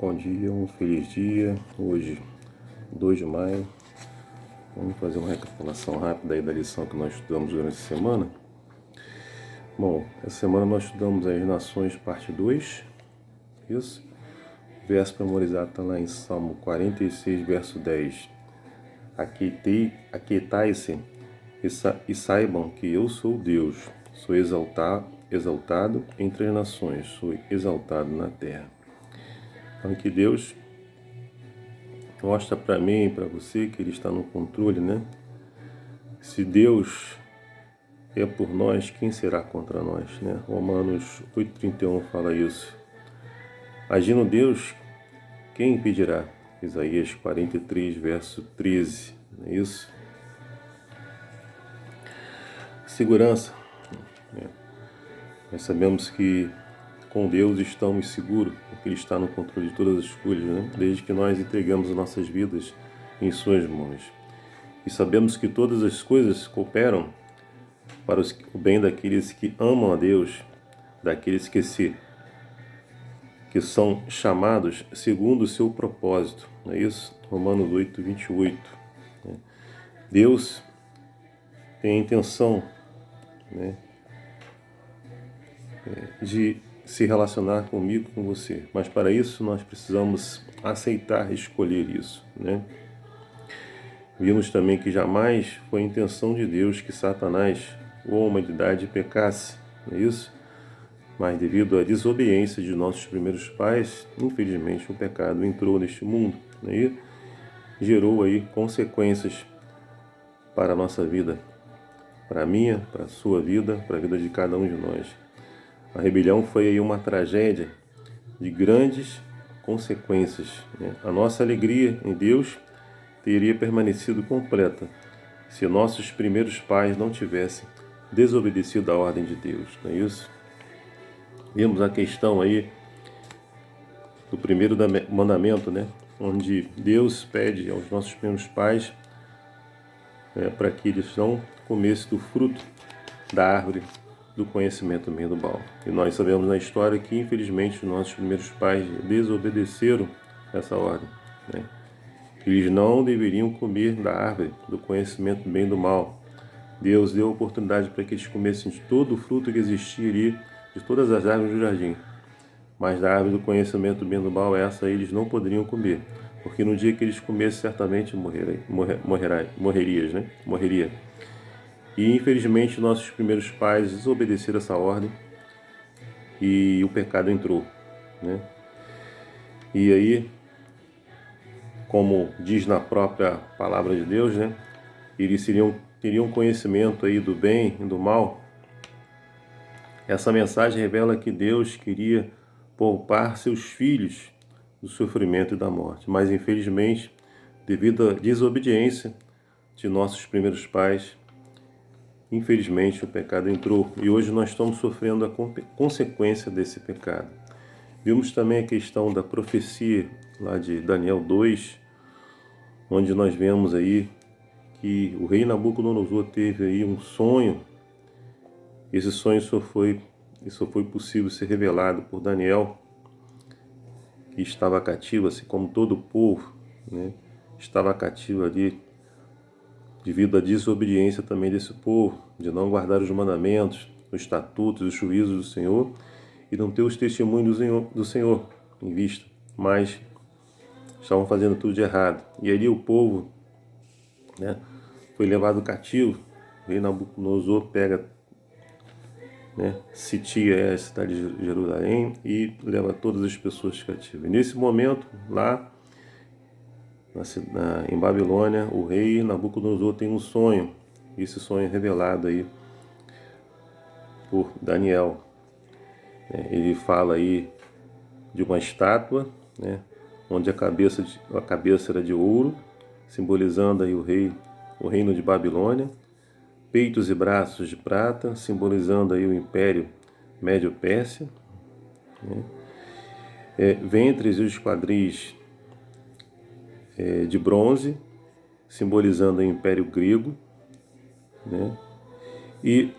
Bom dia, um feliz dia. Hoje, 2 de maio. Vamos fazer uma recapitulação rápida aí da lição que nós estudamos durante a semana. Bom, essa semana nós estudamos as Nações, parte 2. Isso. O verso memorizado está lá em Salmo 46, verso 10. Aquietai-se e saibam que eu sou Deus. Sou exaltado entre as nações, sou exaltado na terra. Então, que Deus mostra para mim e para você que Ele está no controle, né? Se Deus é por nós, quem será contra nós, né? Romanos 8,31 fala isso. Agindo Deus, quem impedirá? Isaías 43, verso 13, não é isso? Segurança, né? Nós sabemos que com Deus estamos seguros, porque Ele está no controle de todas as coisas, né? Desde que nós entregamos nossas vidas em Suas mãos. E sabemos que todas as coisas cooperam para o bem daqueles que amam a Deus, daqueles que são chamados segundo o seu propósito. Não é isso? Romanos 8, 28. Né? Deus tem a intenção, né, de se relacionar comigo, com você. Mas para isso nós precisamos aceitar, escolher isso, né? Vimos também que jamais foi a intenção de Deus que Satanás ou a humanidade pecasse, não é isso? Mas devido à desobediência de nossos primeiros pais, infelizmente o pecado entrou neste mundo, né? E gerou aí consequências para a nossa vida, para a minha, para a sua vida, para a vida de cada um de nós. A rebelião foi aí uma tragédia de grandes consequências, né? A nossa alegria em Deus teria permanecido completa se nossos primeiros pais não tivessem desobedecido à ordem de Deus, não é isso? Vimos a questão aí do primeiro mandamento, né? Onde Deus pede aos nossos primeiros pais, para que eles não comessem do fruto da árvore do conhecimento do bem e do mal. E nós sabemos na história que, infelizmente, os nossos primeiros pais desobedeceram essa ordem, né? Eles não deveriam comer da árvore do conhecimento do bem e do mal. Deus deu a oportunidade para que eles comessem de todo o fruto que existia ali, de todas as árvores do jardim. Mas da árvore do conhecimento do bem e do mal, essa eles não poderiam comer, porque no dia que eles comessem, certamente morreria. E infelizmente nossos primeiros pais desobedeceram essa ordem e o pecado entrou, né? E aí, como diz na própria palavra de Deus, né? Eles teriam conhecimento aí do bem e do mal. Essa mensagem revela que Deus queria poupar seus filhos do sofrimento e da morte. Mas, infelizmente, devido à desobediência de nossos primeiros pais, infelizmente o pecado entrou. E hoje nós estamos sofrendo a consequência desse pecado. Vimos também a questão da profecia lá de Daniel 2, onde nós vemos aí que o rei Nabucodonosor teve aí um sonho. Esse sonho só foi possível ser revelado por Daniel, que estava cativo, assim como todo o povo, né? Estava cativo ali devido à desobediência também desse povo, de não guardar os mandamentos, os estatutos, os juízos do Senhor e não ter os testemunhos do Senhor em vista, mas estavam fazendo tudo de errado. E ali o povo, né, foi levado cativo. O rei Nabucodonosor pega, né, sitia a cidade de Jerusalém e leva todas as pessoas cativas. E nesse momento, lá em Babilônia, o rei Nabucodonosor tem um sonho. Esse sonho é revelado aí por Daniel. Ele fala aí de uma estátua, né, onde a cabeça era de ouro, simbolizando aí o reino de Babilônia. Peitos e braços de prata, simbolizando aí o Império Médio-Pérsia, né? Ventres e os quadris de bronze, simbolizando o Império Grego, né? E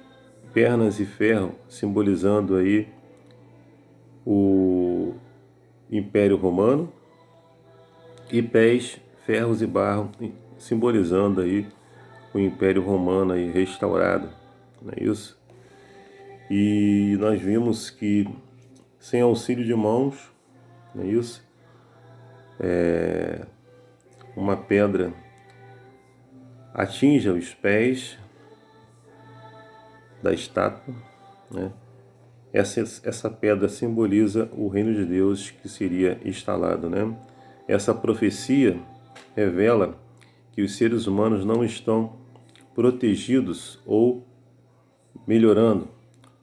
pernas e ferro, simbolizando aí Império Romano, e pés, ferros e barro, simbolizando aí o Império Romano aí restaurado, não é isso? E nós vimos que sem auxílio de mãos, não é isso? Uma pedra atinja os pés da estátua, né? Essa pedra simboliza o reino de Deus que seria instalado, né? Essa profecia revela que os seres humanos não estão protegidos ou melhorando.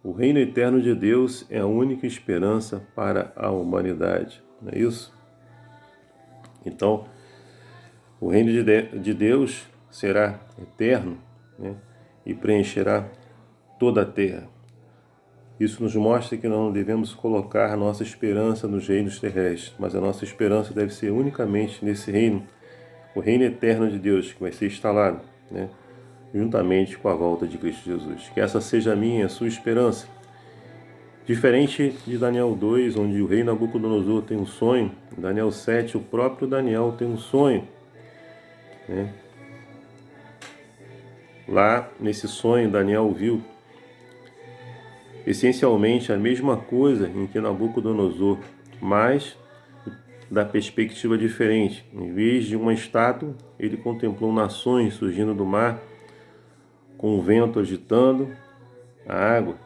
O reino eterno de Deus é a única esperança para a humanidade, não é isso? Então, o reino de Deus será eterno, né? E preencherá toda a terra. Isso nos mostra que não devemos colocar nossa esperança nos reinos terrestres, mas a nossa esperança deve ser unicamente nesse reino, o reino eterno de Deus, que vai ser instalado, né, juntamente com a volta de Cristo Jesus. Que essa seja a minha e a sua esperança. Diferente de Daniel 2, onde o rei Nabucodonosor tem um sonho, em Daniel 7, o próprio Daniel tem um sonho, né? Lá, nesse sonho, Daniel viu essencialmente a mesma coisa em que Nabucodonosor, mas da perspectiva diferente. Em vez de uma estátua, ele contemplou nações surgindo do mar, com o vento agitando a água,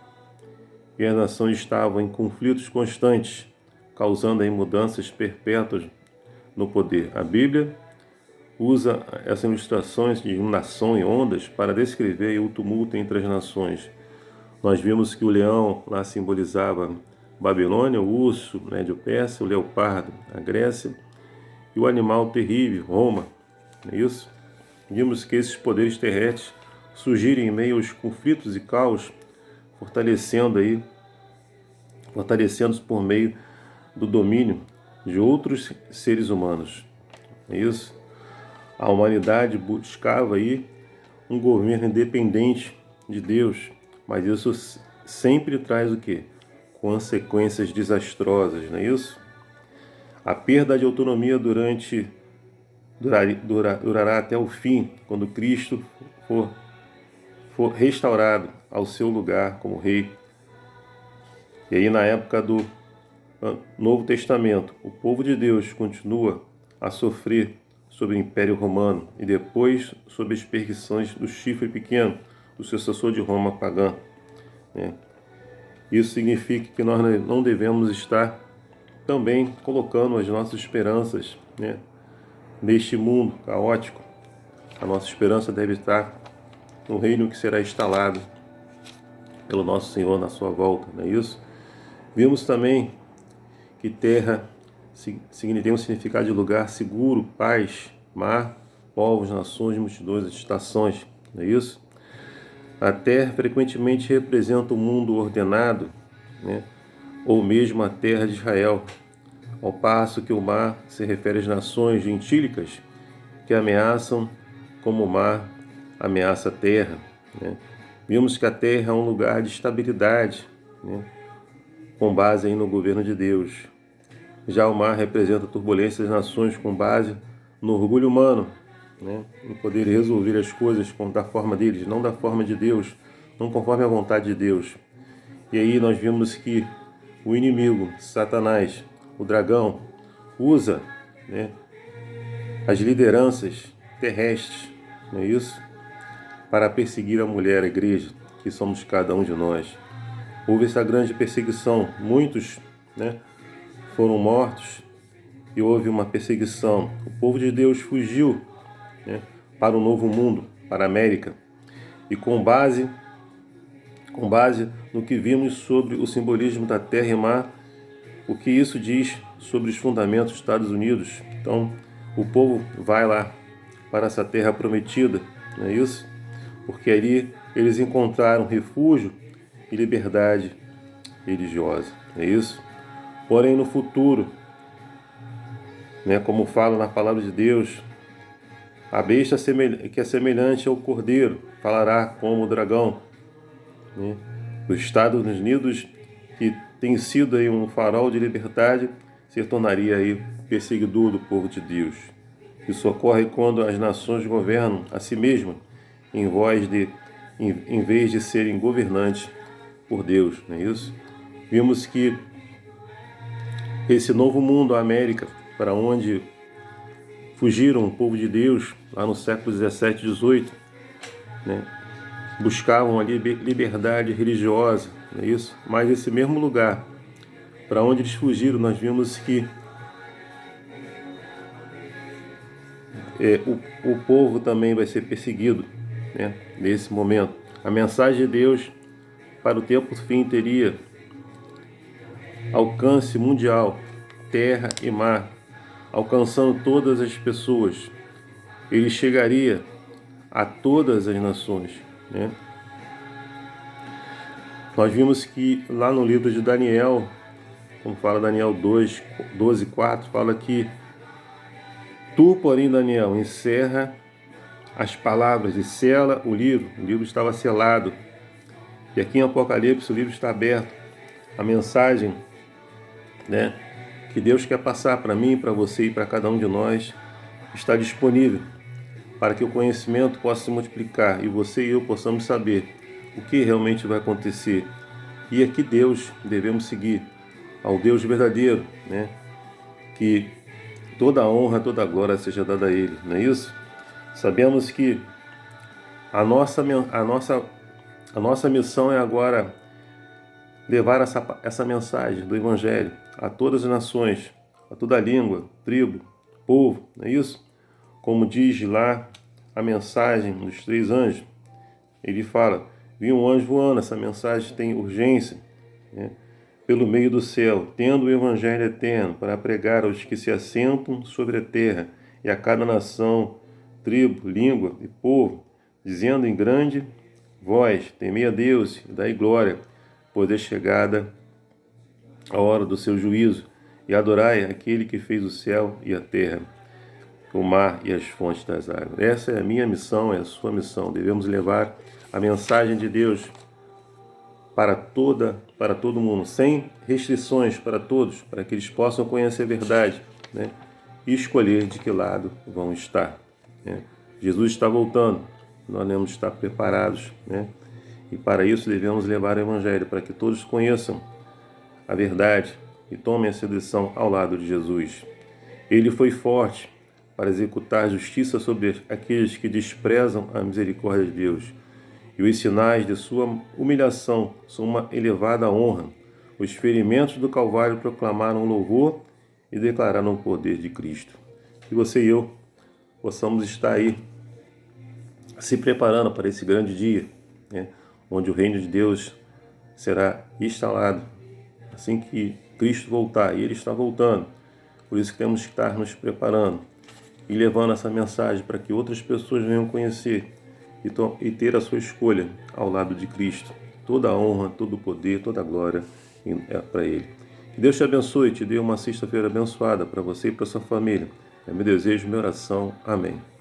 e as nações estavam em conflitos constantes, causando aí mudanças perpétuas no poder. A Bíblia usa essas ilustrações de nação e ondas para descrever o tumulto entre as nações. Nós vimos que o leão lá simbolizava Babilônia, o urso, Médio-Pérsia, o leopardo, a Grécia, e o animal terrível, Roma, não é isso? Vimos que esses poderes terrestres surgirem em meio aos conflitos e caos, fortalecendo-se por meio do domínio de outros seres humanos, não é isso? A humanidade buscava aí um governo independente de Deus, mas isso sempre traz o quê? Consequências desastrosas, não é isso? A perda de autonomia durará até o fim, quando Cristo for restaurado ao seu lugar como rei. E aí, na época do Novo Testamento, o povo de Deus continua a sofrer sob o Império Romano e depois sob as perseguições do chifre pequeno, do sucessor de Roma pagã, né? Isso significa que nós não devemos estar também colocando as nossas esperanças, né, neste mundo caótico. A nossa esperança deve estar no reino que será instalado pelo nosso Senhor na sua volta, não é isso? Vimos também que terra tem um significado de lugar seguro, paz, mar, povos, nações, multidões, estações, não é isso? A terra frequentemente representa o mundo ordenado, né? Ou mesmo a terra de Israel, ao passo que o mar se refere às nações gentílicas que ameaçam, como o mar ameaça a terra, né? Vimos que a terra é um lugar de estabilidade, né, com base aí no governo de Deus. Já o mar representa a turbulência das nações com base no orgulho humano, né, em poder resolver as coisas da forma deles, não da forma de Deus, não conforme a vontade de Deus. E aí nós vimos que o inimigo, Satanás, o dragão, usa, né, as lideranças terrestres, não é isso? Para perseguir a mulher, a igreja, que somos cada um de nós. Houve essa grande perseguição, muitos, né, foram mortos e houve uma perseguição. O povo de Deus fugiu, né, para o novo mundo, para a América. E com base no que vimos sobre o simbolismo da terra e mar, o que isso diz sobre os fundamentos dos Estados Unidos. Então, o povo vai lá para essa terra prometida, não é isso? Porque ali eles encontraram refúgio e liberdade religiosa, é isso? Porém, no futuro, né, como fala na palavra de Deus, a besta que é semelhante ao cordeiro falará como o dragão, né? Os Estados Unidos, que tem sido aí um farol de liberdade, se tornaria aí perseguidor do povo de Deus. Isso ocorre quando as nações governam a si mesmas em vez de serem governantes por Deus, não é isso? Vimos que esse novo mundo, a América, para onde fugiram o povo de Deus lá no século 17 e 18, né? Buscavam ali liberdade religiosa, não é isso? Mas esse mesmo lugar, para onde eles fugiram, nós vimos que o povo também vai ser perseguido, né? Nesse momento. A mensagem de Deus para o tempo fim teria alcance mundial, terra e mar, alcançando todas as pessoas. Ele chegaria a todas as nações, né? Nós vimos que lá no livro de Daniel, como fala Daniel 2, 12, 4, fala que tu, porém, Daniel, encerra as palavras e sela o livro estava selado. E aqui em Apocalipse o livro está aberto. A mensagem, né, que Deus quer passar para mim, para você e para cada um de nós está disponível para que o conhecimento possa se multiplicar e você e eu possamos saber o que realmente vai acontecer. E a que Deus devemos seguir, ao Deus verdadeiro, né, que toda a honra, toda a glória seja dada a Ele, não é isso? Sabemos que a nossa missão é agora levar essa mensagem do Evangelho a todas as nações, a toda língua, tribo, povo, não é isso? Como diz lá a mensagem dos 3 anjos, ele fala, vi um anjo voando, essa mensagem tem urgência, né, pelo meio do céu, tendo o Evangelho eterno para pregar aos que se assentam sobre a terra e a cada nação, tribo, língua e povo, dizendo em grande voz, temei a Deus e dai glória, pois é chegada a hora do seu juízo, e adorai aquele que fez o céu e a terra, o mar e as fontes das águas. Essa é a minha missão, é a sua missão. Devemos levar a mensagem de Deus para todo mundo, sem restrições para todos, para que eles possam conhecer a verdade, né, e escolher de que lado vão estar, né? Jesus está voltando, nós devemos estar preparados, né? E para isso devemos levar o Evangelho, para que todos conheçam a verdade e tomem essa decisão ao lado de Jesus. Ele foi forte para executar justiça sobre aqueles que desprezam a misericórdia de Deus. E os sinais de sua humilhação são uma elevada honra. Os ferimentos do Calvário proclamaram o louvor e declararam o poder de Cristo. Que você e eu possamos estar aí se preparando para esse grande dia, né, onde o reino de Deus será instalado assim que Cristo voltar, e Ele está voltando. Por isso que temos que estar nos preparando e levando essa mensagem para que outras pessoas venham conhecer e ter a sua escolha ao lado de Cristo. Toda a honra, todo o poder, toda a glória é para Ele. Que Deus te abençoe e te dê uma sexta-feira abençoada para você e para sua família. É meu desejo, minha oração. Amém.